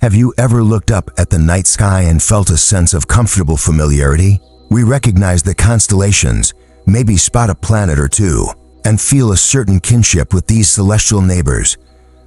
Have you ever looked up at the night sky and felt a sense of comfortable familiarity? We recognize the constellations, maybe spot a planet or two, and feel a certain kinship with these celestial neighbors.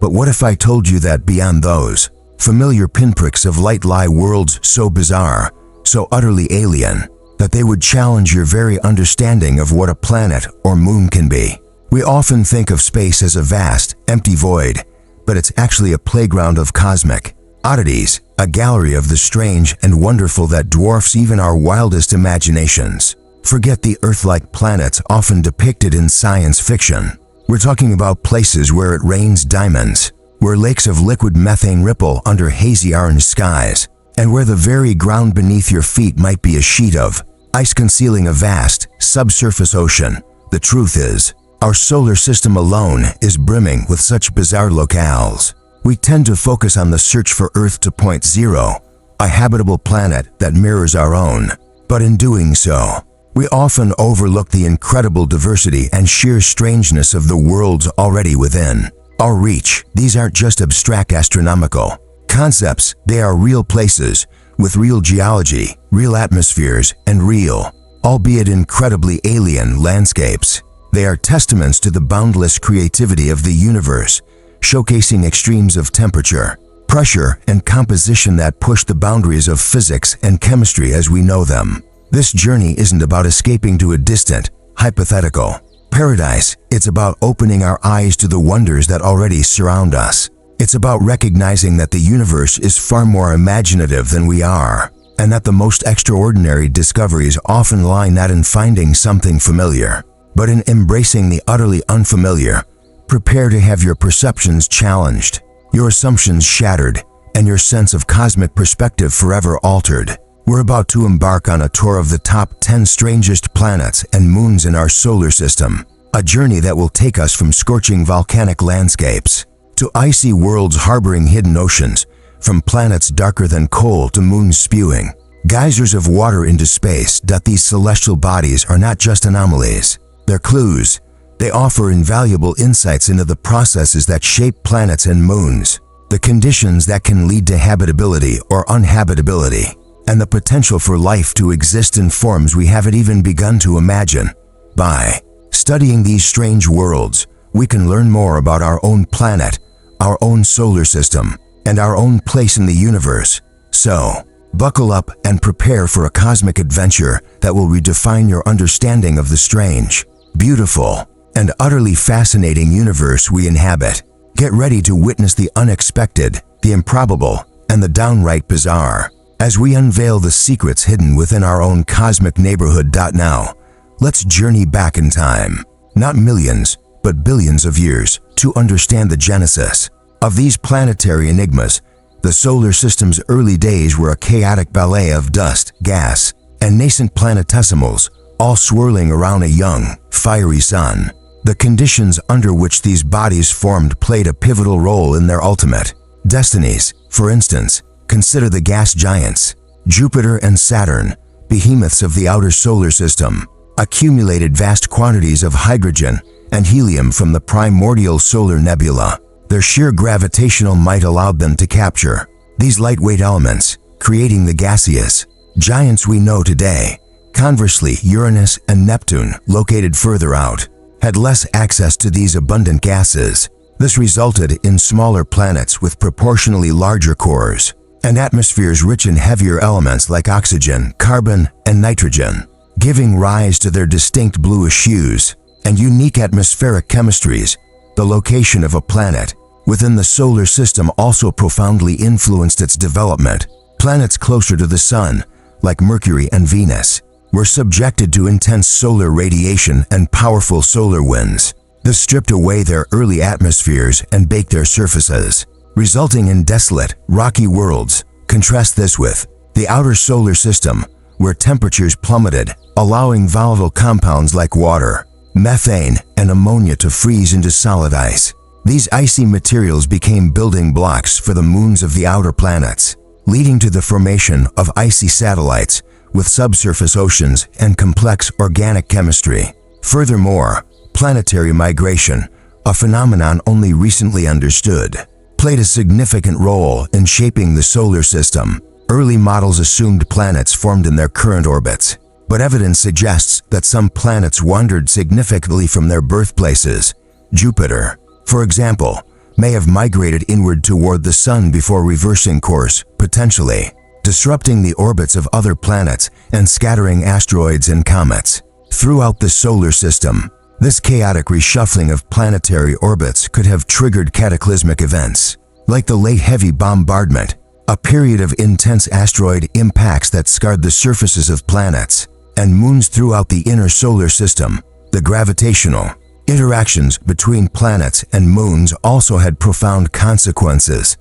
But what if I told you that beyond those familiar pinpricks of light lie worlds so bizarre, so utterly alien, that they would challenge your very understanding of what a planet or moon can be? We often think of space as a vast, empty void, but it's actually a playground of cosmic oddities, a gallery of the strange and wonderful that dwarfs even our wildest imaginations. Forget the Earth-like planets often depicted in science fiction. We're talking about places where it rains diamonds, where lakes of liquid methane ripple under hazy orange skies, and where the very ground beneath your feet might be a sheet of ice concealing a vast, subsurface ocean. The truth is, our solar system alone is brimming with such bizarre locales. We tend to focus on the search for Earth 2.0, a habitable planet that mirrors our own. But in doing so, we often overlook the incredible diversity and sheer strangeness of the worlds already within our reach. These aren't just abstract astronomical concepts, they are real places with real geology, real atmospheres, and real, albeit incredibly alien, landscapes. They are testaments to the boundless creativity of the universe, showcasing extremes of temperature, pressure, and composition that push the boundaries of physics and chemistry as we know them. This journey isn't about escaping to a distant, hypothetical paradise. It's about opening our eyes to the wonders that already surround us. It's about recognizing that the universe is far more imaginative than we are, and that the most extraordinary discoveries often lie not in finding something familiar, but in embracing the utterly unfamiliar. Prepare to have your perceptions challenged, your assumptions shattered, and your sense of cosmic perspective forever altered. We're about to embark on a tour of the top 10 strangest planets and moons in our solar system, a journey that will take us from scorching volcanic landscapes to icy worlds harboring hidden oceans, from planets darker than coal to moons spewing geysers of water into space. These celestial bodies are not just anomalies, they're clues. They offer invaluable insights into the processes that shape planets and moons, the conditions that can lead to habitability or uninhabitability, and the potential for life to exist in forms we haven't even begun to imagine. By studying these strange worlds, we can learn more about our own planet, our own solar system, and our own place in the universe. So, buckle up and prepare for a cosmic adventure that will redefine your understanding of the strange, beautiful, and utterly fascinating universe we inhabit. Get ready to witness the unexpected, the improbable, and the downright bizarre, as we unveil the secrets hidden within our own cosmic neighborhood. Now, let's journey back in time, not millions, but billions of years, to understand the genesis of these planetary enigmas. The solar system's early days were a chaotic ballet of dust, gas, and nascent planetesimals, all swirling around a young, fiery sun. The conditions under which these bodies formed played a pivotal role in their ultimate destinies. For instance, consider the gas giants. Jupiter and Saturn, behemoths of the outer solar system, accumulated vast quantities of hydrogen and helium from the primordial solar nebula. Their sheer gravitational might allowed them to capture these lightweight elements, creating the gaseous giants we know today. Conversely, Uranus and Neptune, located further out, had less access to these abundant gases. This resulted in smaller planets with proportionally larger cores and atmospheres rich in heavier elements like oxygen, carbon, and nitrogen, giving rise to their distinct bluish hues and unique atmospheric chemistries. The location of a planet within the solar system also profoundly influenced its development. Planets closer to the Sun, like Mercury and Venus, were subjected to intense solar radiation and powerful solar winds. This stripped away their early atmospheres and baked their surfaces, resulting in desolate, rocky worlds. Contrast this with the outer solar system, where temperatures plummeted, allowing volatile compounds like water, methane, and ammonia to freeze into solid ice. These icy materials became building blocks for the moons of the outer planets, leading to the formation of icy satellites with subsurface oceans and complex organic chemistry. Furthermore, planetary migration, a phenomenon only recently understood, played a significant role in shaping the solar system. Early models assumed planets formed in their current orbits, but evidence suggests that some planets wandered significantly from their birthplaces. Jupiter, for example, may have migrated inward toward the Sun before reversing course, potentially disrupting the orbits of other planets and scattering asteroids and comets. Throughout the solar system, this chaotic reshuffling of planetary orbits could have triggered cataclysmic events, like the late heavy bombardment, a period of intense asteroid impacts that scarred the surfaces of planets and moons throughout the inner solar system. The gravitational interactions between planets and moons also had profound consequences.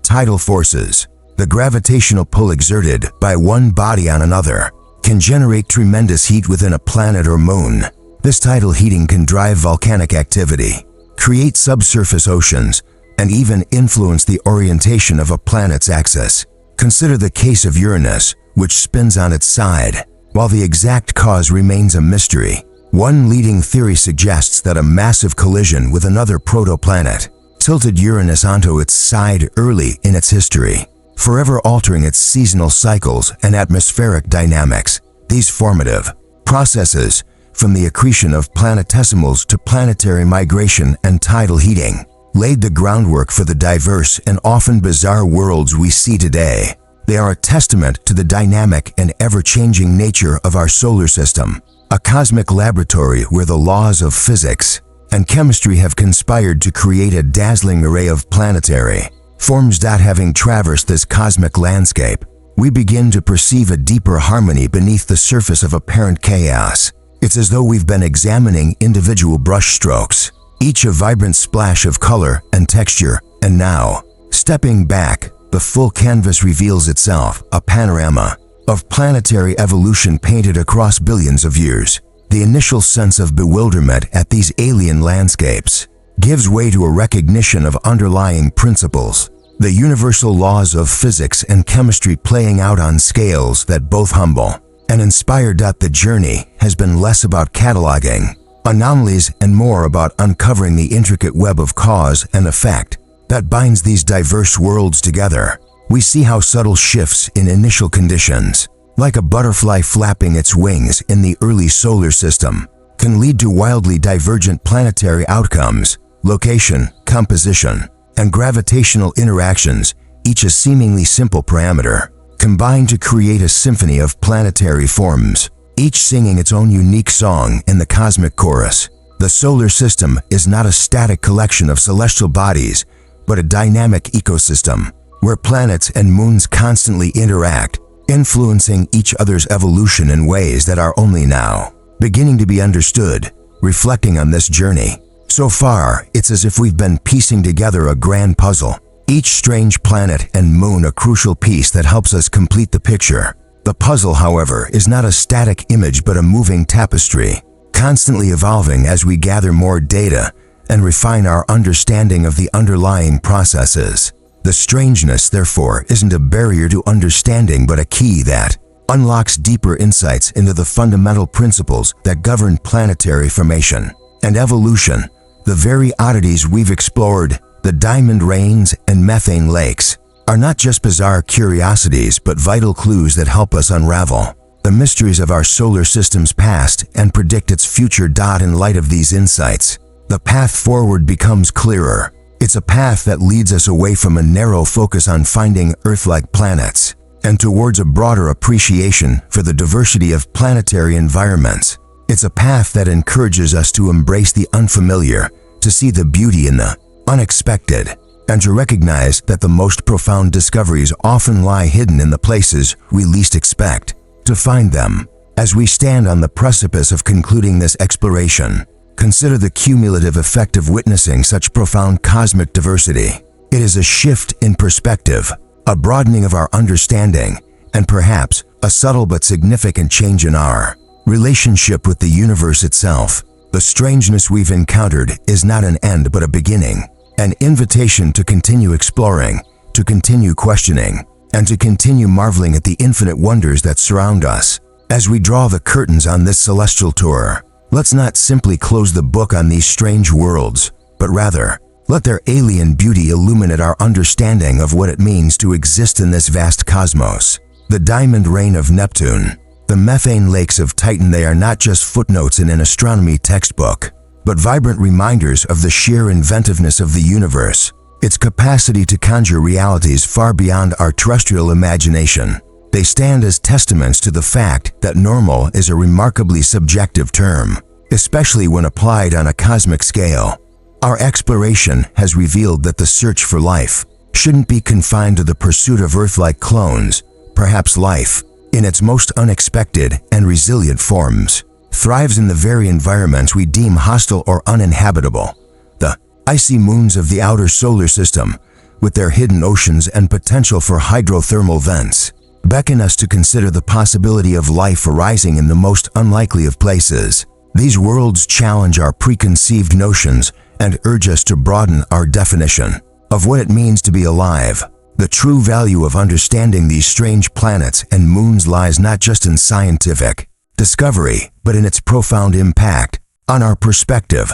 Tidal forces, the gravitational pull exerted by one body on another, can generate tremendous heat within a planet or moon. This tidal heating can drive volcanic activity, create subsurface oceans, and even influence the orientation of a planet's axis. Consider the case of Uranus, which spins on its side. While the exact cause remains a mystery, one leading theory suggests that a massive collision with another protoplanet tilted Uranus onto its side early in its history, forever altering its seasonal cycles and atmospheric dynamics. These formative processes, from the accretion of planetesimals to planetary migration and tidal heating, laid the groundwork for the diverse and often bizarre worlds we see today. They are a testament to the dynamic and ever-changing nature of our solar system, a cosmic laboratory where the laws of physics and chemistry have conspired to create a dazzling array of planetary forms. Having traversed this cosmic landscape, we begin to perceive a deeper harmony beneath the surface of apparent chaos. It's as though we've been examining individual brushstrokes, each a vibrant splash of color and texture, and now, stepping back, the full canvas reveals itself, a panorama of planetary evolution painted across billions of years. The initial sense of bewilderment at these alien landscapes gives way to a recognition of underlying principles, the universal laws of physics and chemistry playing out on scales that both humble and inspire. The journey has been less about cataloging anomalies and more about uncovering the intricate web of cause and effect that binds these diverse worlds together. We see how subtle shifts in initial conditions, like a butterfly flapping its wings in the early solar system, can lead to wildly divergent planetary outcomes. Location, composition, and gravitational interactions, each a seemingly simple parameter, combine to create a symphony of planetary forms, each singing its own unique song in the cosmic chorus. The solar system is not a static collection of celestial bodies, but a dynamic ecosystem where planets and moons constantly interact, influencing each other's evolution in ways that are only now beginning to be understood. Reflecting on this journey, so far, it's as if we've been piecing together a grand puzzle, each strange planet and moon a crucial piece that helps us complete the picture. The puzzle, however, is not a static image but a moving tapestry, constantly evolving as we gather more data and refine our understanding of the underlying processes. The strangeness, therefore, isn't a barrier to understanding but a key that unlocks deeper insights into the fundamental principles that govern planetary formation and evolution. The very oddities we've explored, the diamond rains and methane lakes, are not just bizarre curiosities but vital clues that help us unravel the mysteries of our solar system's past and predict its future. In light of these insights, the path forward becomes clearer. It's a path that leads us away from a narrow focus on finding Earth-like planets and towards a broader appreciation for the diversity of planetary environments. It's a path that encourages us to embrace the unfamiliar, to see the beauty in the unexpected, and to recognize that the most profound discoveries often lie hidden in the places we least expect to find them. As we stand on the precipice of concluding this exploration, consider the cumulative effect of witnessing such profound cosmic diversity. It is a shift in perspective, a broadening of our understanding, and perhaps a subtle but significant change in our relationship with the universe itself. The strangeness we've encountered is not an end but a beginning, an invitation to continue exploring, to continue questioning, and to continue marveling at the infinite wonders that surround us. As we draw the curtains on this celestial tour, let's not simply close the book on these strange worlds, but rather Let their alien beauty illuminate our understanding of what it means to exist in this vast cosmos. The diamond rain of Neptune. The methane lakes of Titan, they are not just footnotes in an astronomy textbook, but vibrant reminders of the sheer inventiveness of the universe, its capacity to conjure realities far beyond our terrestrial imagination. They stand as testaments to the fact that normal is a remarkably subjective term, especially when applied on a cosmic scale. Our exploration has revealed that the search for life shouldn't be confined to the pursuit of Earth-like clones. Perhaps life, in its most unexpected and resilient forms, thrives in the very environments we deem hostile or uninhabitable. The icy moons of the outer solar system, with their hidden oceans and potential for hydrothermal vents, beckon us to consider the possibility of life arising in the most unlikely of places. These worlds challenge our preconceived notions and urge us to broaden our definition of what it means to be alive. The true value of understanding these strange planets and moons lies not just in scientific discovery, but in its profound impact on our perspective.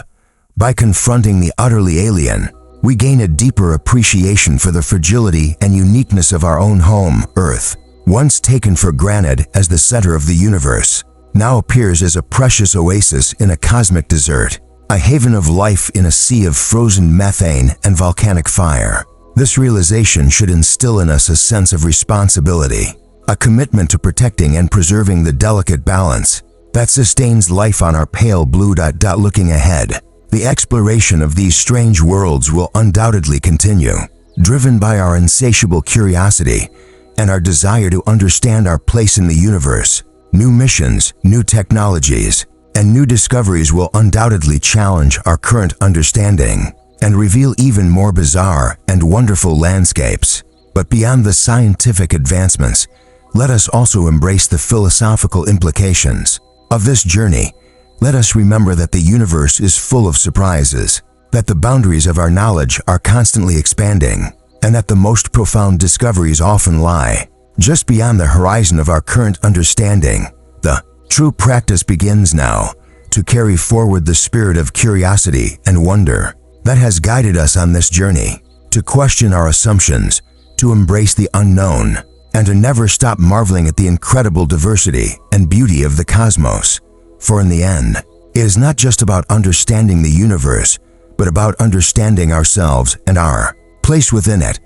By confronting the utterly alien, we gain a deeper appreciation for the fragility and uniqueness of our own home, Earth. Once taken for granted as the center of the universe, now appears as a precious oasis in a cosmic desert, a haven of life in a sea of frozen methane and volcanic fire. This realization should instill in us a sense of responsibility, a commitment to protecting and preserving the delicate balance that sustains life on our pale blue dot. Looking ahead, the exploration of these strange worlds will undoubtedly continue, driven by our insatiable curiosity and our desire to understand our place in the universe. New missions, new technologies, and new discoveries will undoubtedly challenge our current understanding and reveal even more bizarre and wonderful landscapes. But beyond the scientific advancements, let us also embrace the philosophical implications of this journey. Let us remember that the universe is full of surprises, that the boundaries of our knowledge are constantly expanding, and that the most profound discoveries often lie just beyond the horizon of our current understanding. The true practice begins now to carry forward the spirit of curiosity and wonder that has guided us on this journey, to question our assumptions, to embrace the unknown, and to never stop marveling at the incredible diversity and beauty of the cosmos. For in the end, it is not just about understanding the universe, but about understanding ourselves and our place within it.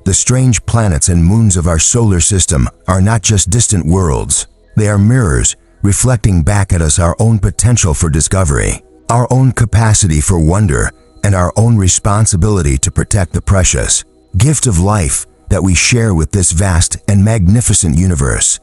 The strange planets and moons of our solar system are not just distant worlds. They are mirrors reflecting back at us our own potential for discovery, our own capacity for wonder, and our own responsibility to protect the precious gift of life that we share with this vast and magnificent universe.